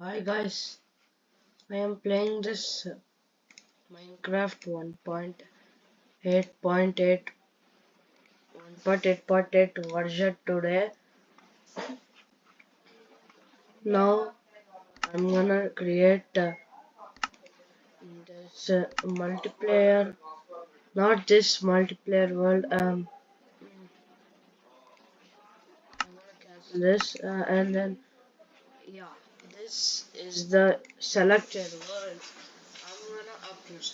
Hi guys, I am playing this Minecraft 1.8.8 version today. Now I'm gonna create this multiplayer, not this multiplayer world. I'm gonna cancel this and then yeah, this is the selected world. I'm gonna upload.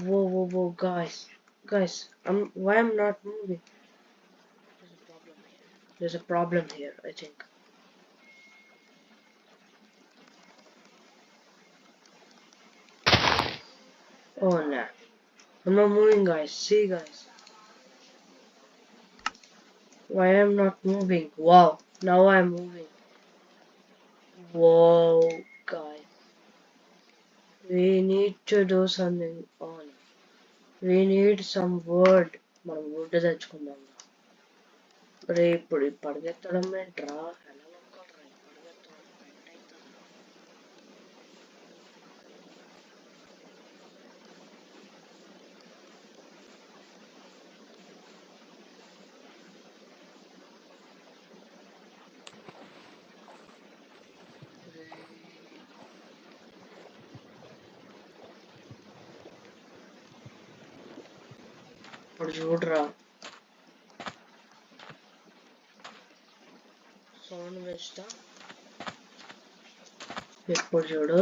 Whoa, whoa, guys, why I'm not moving? There's a problem here, I think. Oh no. I'm not moving, guys. See, guys. Why I'm not moving? Wow. Now I'm moving. Whoa, guys. We need to do something on. We need some wood. మనం wood తెచ్చుకుందాం. రే ఇప్పుడు పరిగెత్తడం ఏంట్రా? ఎలా నొక్కాలరా ఈ పరిగెత్తడం? Bend అవుతుంది. ఇప్పుడు చూడరా. సౌండ్ వేస్తా. ఇప్పుడు చూడు.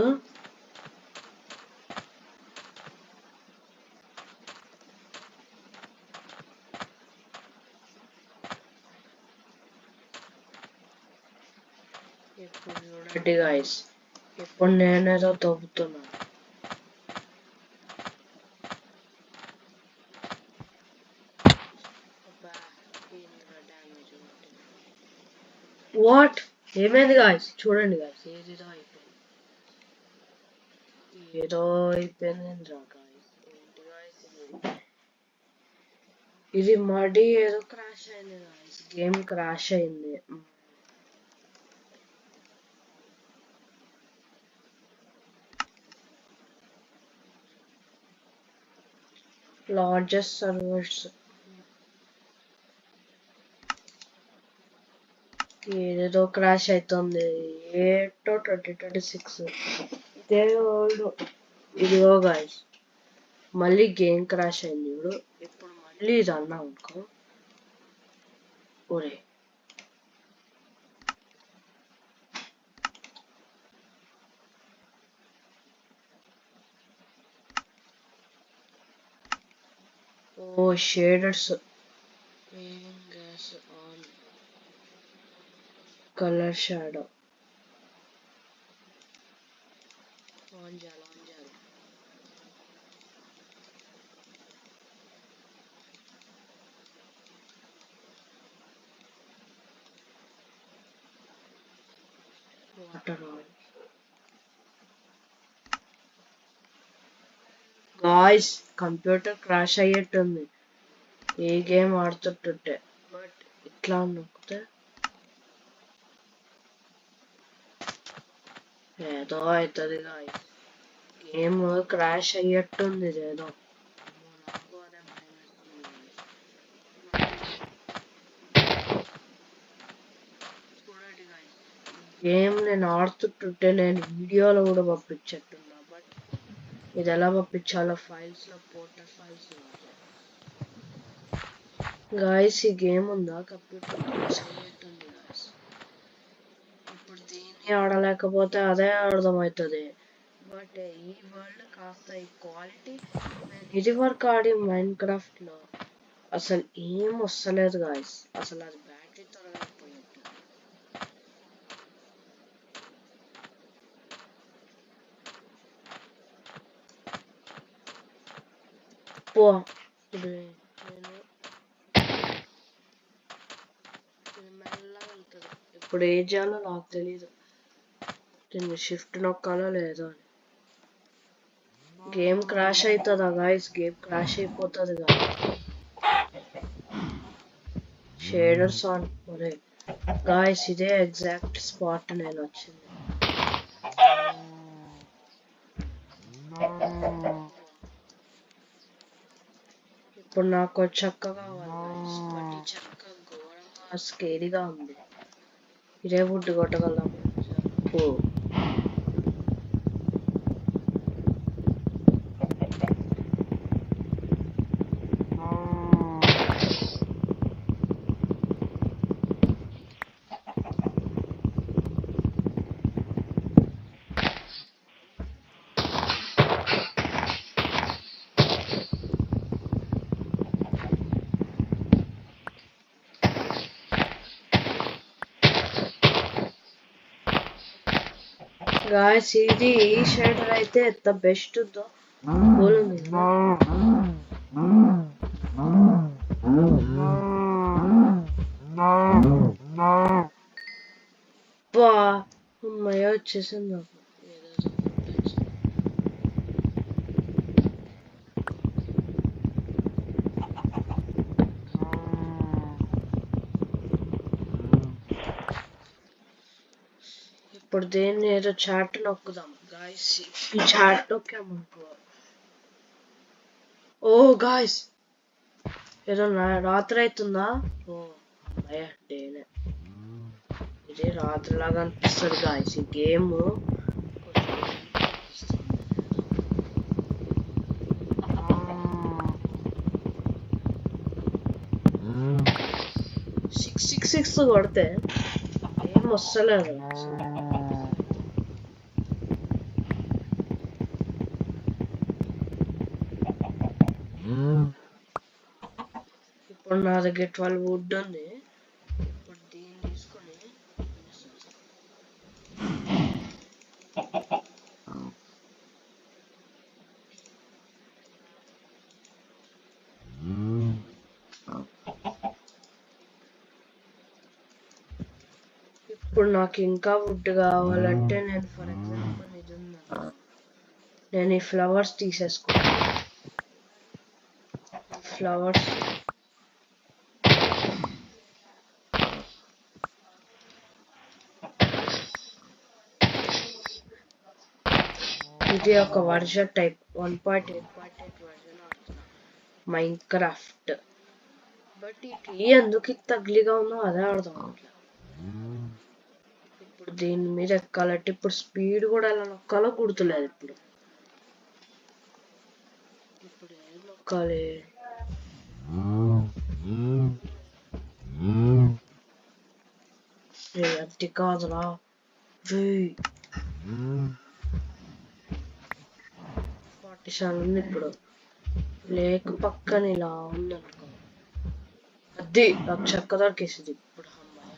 ఇప్పుడు చూడండి గాయస్. ఇప్పుడు నేనేదో తవ్వుతున్నాను. వాట్ ఏమైంది గాయస్? చూడండి గాయస్, ఏదేదో అయిపోయింది. ఏదో అయిపోయిందిరా గాయస్. ఏంటి గాయస్ ఇది మడి ఏదో క్రాష్ అయింది గాయస్. గేమ్ క్రాష్ అయింది. లార్జెస్ట్ సర్వర్స్ ఏదేదో క్రాష్ అవుతుంది. ఏటో 2026 ఇదే ఓల్డ్. ఇదిగో గాయస్, మళ్ళీ గేమ్ క్రాష్ అయింది ఇప్పుడు. ఇప్పుడు మళ్ళీ ఇది అన్నా అనుకో. ఒరే ఓ shaders gas on colour shadow on చేయాలి. Water on. Guys, computer crash అయ్యేట్టుంది ఏ గేమ్ ఆడుతుంటుంటే. బట్ ఇట్లా నొక్కితే ఏదో అవుతుంది గాయ్స్. గేమ్ క్రాష్ అయ్యేట్టుంది ఏదో. నాకు అదే భయం వేస్తుంది. చూడండి గాయ్స్, గేమ్ నేను ఆడుతుంటుంటే నేను వీడియోలో కూడా పంపించేట్టున్నా. బట్ ఇది ఎలా పంపించాలో ఫైల్స్లో పోర్టర్ ఫైల్స్ గాయస్. ఈ గేమ్ ఉందా కంప్యూటర్ క్రాష్ అయ్యేట్టుంది గాయస్. ఇప్పుడు దీన్ని ఆడలేకపోతే అదే అర్థమవుతుంది. బట్ ఈ వరల్డ్ కాస్త ఈ క్వాలిటీ నేను ఇది వరకు ఆడి మైన్క్రాఫ్ట్ లో అసలు ఏం వస్తలేదు గాయస్. అసలు అది బ్యాటరీ త్వరగా అయిపోయినట్టు. పో ఇప్పుడు నేను ఇది మెల్లగా వెళ్తుంది. ఇప్పుడు ఏ చేయాలో నాకు తెలీదు. దీన్ని షిఫ్ట్ నొక్కాలో లేదో అని. గేమ్ క్రాష్ అవుతుందా గాయస్? గేమ్ క్రాష్ అయిపోతుంది కదా. Shaders on. ఒరే గాయస్ ఇదే ఎగ్జాక్ట్ స్పాట్ నేను వచ్చింది. ఇప్పుడు నాకు చెక్క కావాలి గాయస్, బట్ ఈ చెక్క ఘోరంగా స్కేరీగా ఉంది. ఇదే వుడ్ కొట్టగలం చెప్పు. గాయస్ ఇది ఈ షేడర్ అయితే ఎంత బెస్ట్ ఉందో పోలుంది. బా అమ్మయ్య వచ్చేసింది నాకు. ఇప్పుడు దేన్ని ఏదో చాట్ నొక్కుదాం గాయస్. ఈ చాట్ నొక్కామనుకో, ఓ గాయస్ ఏదో రాత్రి అవుతుందా? ఓ అమ్మయ్య డేనే. ఇది రాత్రిలాగా అనిపిస్తుంది గాయస్. ఈ గేమ్ సిక్స్ సిక్స్ సిక్స్ కొడితే ఏం వస్తలేదు. ఇప్పుడు నా దగ్గర 12 వుడ్ ఉంది. ఇప్పుడు దీన్ని తీసుకొని ఇప్పుడు నాకు ఇంకా వుడ్ కావాలంటే నేను ఫర్ ఎగ్జాంపుల్ ఇది ఉందా, నేను ఈ ఫ్లవర్స్ తీసేసుకుంటాను. ఫ్లవర్స్ ఇది ఒక వర్షన్ టైప్ 1.8.8 వర్షన్ ఆడుతున్నా మైన్ క్రాఫ్ట్. బట్ ఈ ట్రీ ఎందుకు ఇంత తగ్లిగా ఉందో అదే అర్థం అట్లా. ఇప్పుడు దీని మీద ఎక్కాలంటే ఇప్పుడు స్పీడ్ కూడా ఎలా నొక్కాలో గుర్తులేదు. ఇప్పుడు ఏం నొక్కాలి? అది కాదురా. పార్టిషన్ ఉంది. ఇప్పుడు లేక్ పక్కన ఇలా ఉందనుకో, అది నాకు చెక్క దొరికేసింది. ఇప్పుడు అమ్మాయి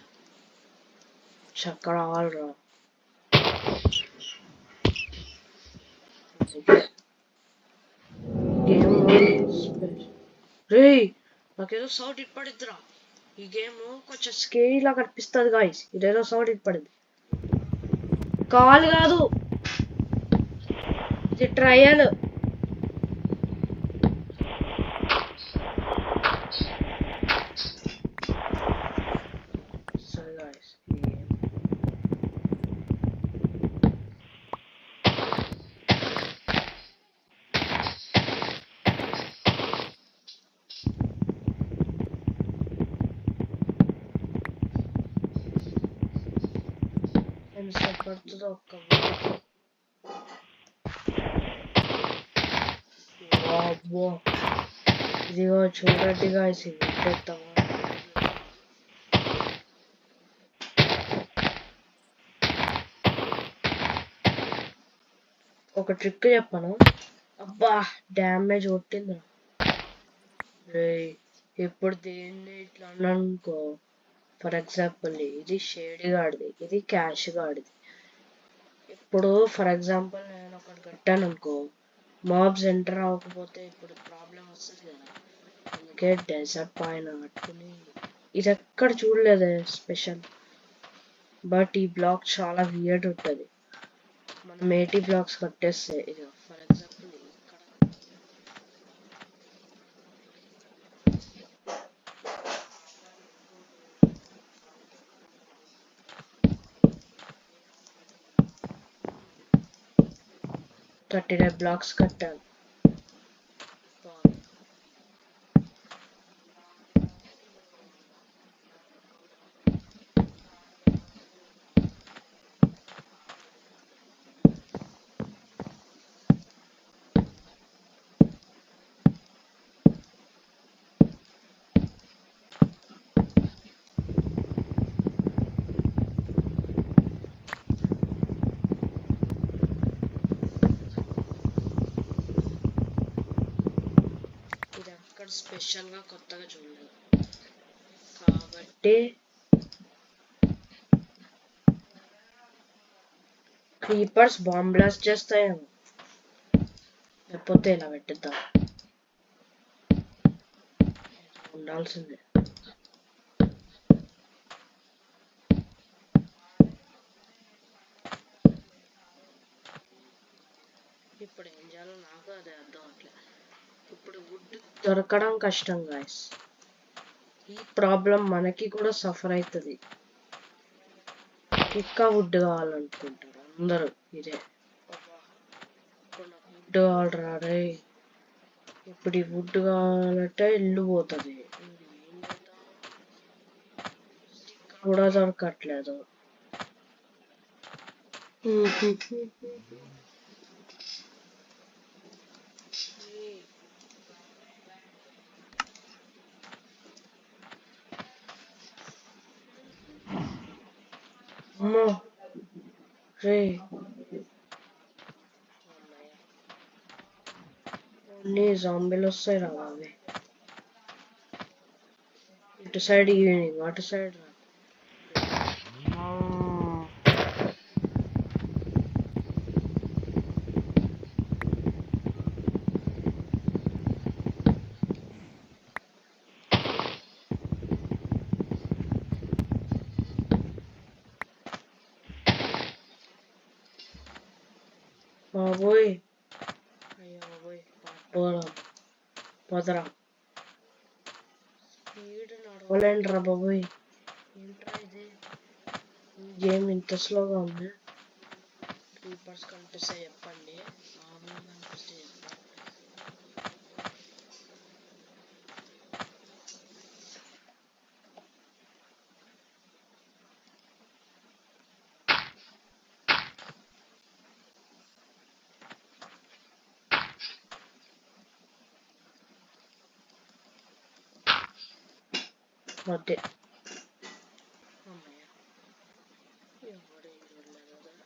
చెక్క రావాలిరా. రే నాకేదో సౌండ్ ఇప్పడిద్దిరా. ఈ గేమ్ కొంచెం స్కేరీ లా కనిపిస్తుంది గాయస్. ఇదేదో సౌండ్ ఇప్పడింది. కాల్ కాదు, ఇది ట్రయల్. పడుతుందో ఒక్క ఇదిగో చూడండి గాయస్, ఒక ట్రిక్ చెప్పను. అబ్బా డ్యామేజ్ కొట్టింది. ఇప్పుడు దీన్ని ఇట్లా అనుకో, ఫర్ ఎగ్జాంపుల్ ఇది షేడ్ గాడిది, ఇది క్యాష్ గాడిది. ఇప్పుడు ఫర్ ఎగ్జాంపుల్ నేను ఒకటి కట్టాను అనుకో, మాబ్స్ ఎంటర్ అవ్వకపోతే ఇప్పుడు ప్రాబ్లం వస్తుంది కదా. అందుకే డెజర్ట్ పైన కట్టుకుని, ఇది ఎక్కడ చూడలేదే స్పెషల్. బట్ ఈ బ్లాక్ చాలా వియర్డ్ ఉంటుంది. మనం 80 బ్లాక్స్ కట్టేస్తే ఇది ఫర్ ఎగ్జాంపుల్ 39 బ్లాక్స్ కట్టాను. ఇది అక్కడ స్పెషల్గా కొత్తగా చూడలేదు కాబట్టి క్రీపర్స్ బాంబ్ బ్లాస్ట్ చేస్తాయేమో, లేకపోతే ఇలా పెట్టిద్దాం. ఉండాల్సిందే. ఇప్పుడు ఏం చేయాలో నాకు అదే అర్థం అవట్లేదు. ఇప్పుడు వుడ్ దొరకడం కష్టం గాయస్. ఈ ప్రాబ్లం మనకి కూడా సఫర్ అవుతుంది. ఇంకా వుడ్ కావాలనుకుంటారు అందరూ. ఇదే వుడ్ కావాలరా రే. ఇప్పుడు ఈ వుడ్ కావాలంటే ఇల్లు పోతుంది. కూడా దొరకట్లేదు. అమ్మో రే, అన్ని జాంబీలు వస్తాయి రా బాబే. ఇటు సైడ్ ఈవినింగ్, అటు సైడ్ రా. బాబోయ్, అయ్యో బాబోయ్, పోదాం పోదరా. స్పీడ్ నడవలేండిరా బాబోయ్. ఏంట్రా ఇది, గేమ్ ఇంత స్లోగా ఉంది. క్రీపర్స్ కనిపిస్తే చెప్పండి, మామూలుగా కనిపిస్తే చెప్పండి. మధ్య అమ్మయ్య, ఎవరు ఏం చూడలేదు కదా.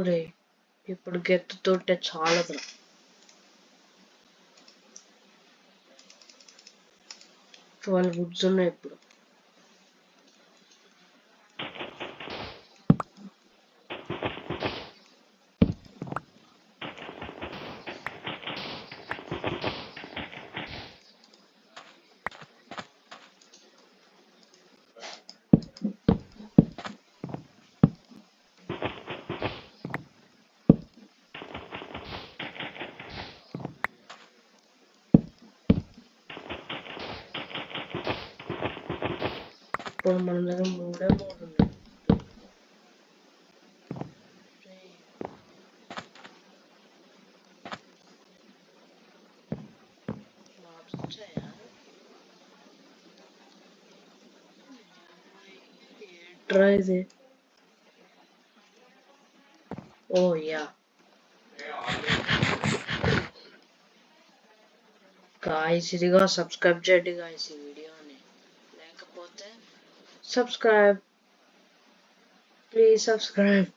ఒరే, ఇప్పుడు గెత్తుతుంటే చాలదురా. 12 వుడ్స్ ఉన్నాయి ఇప్పుడు. ఇప్పుడు మన దగ్గర మూడు ఉన్నాయి. మాబ్స్ వచ్చాయా? ఏంట్రా ఇది? ఓ యా గాయ్స్, ఇదిగా సబ్స్క్రైబ్ చేయండి గాయ్స్ ఈ వీడియోని. లేకపోతే సబ్స్క్రైబ్, ప్లీజ్ సబ్స్క్రైబ్.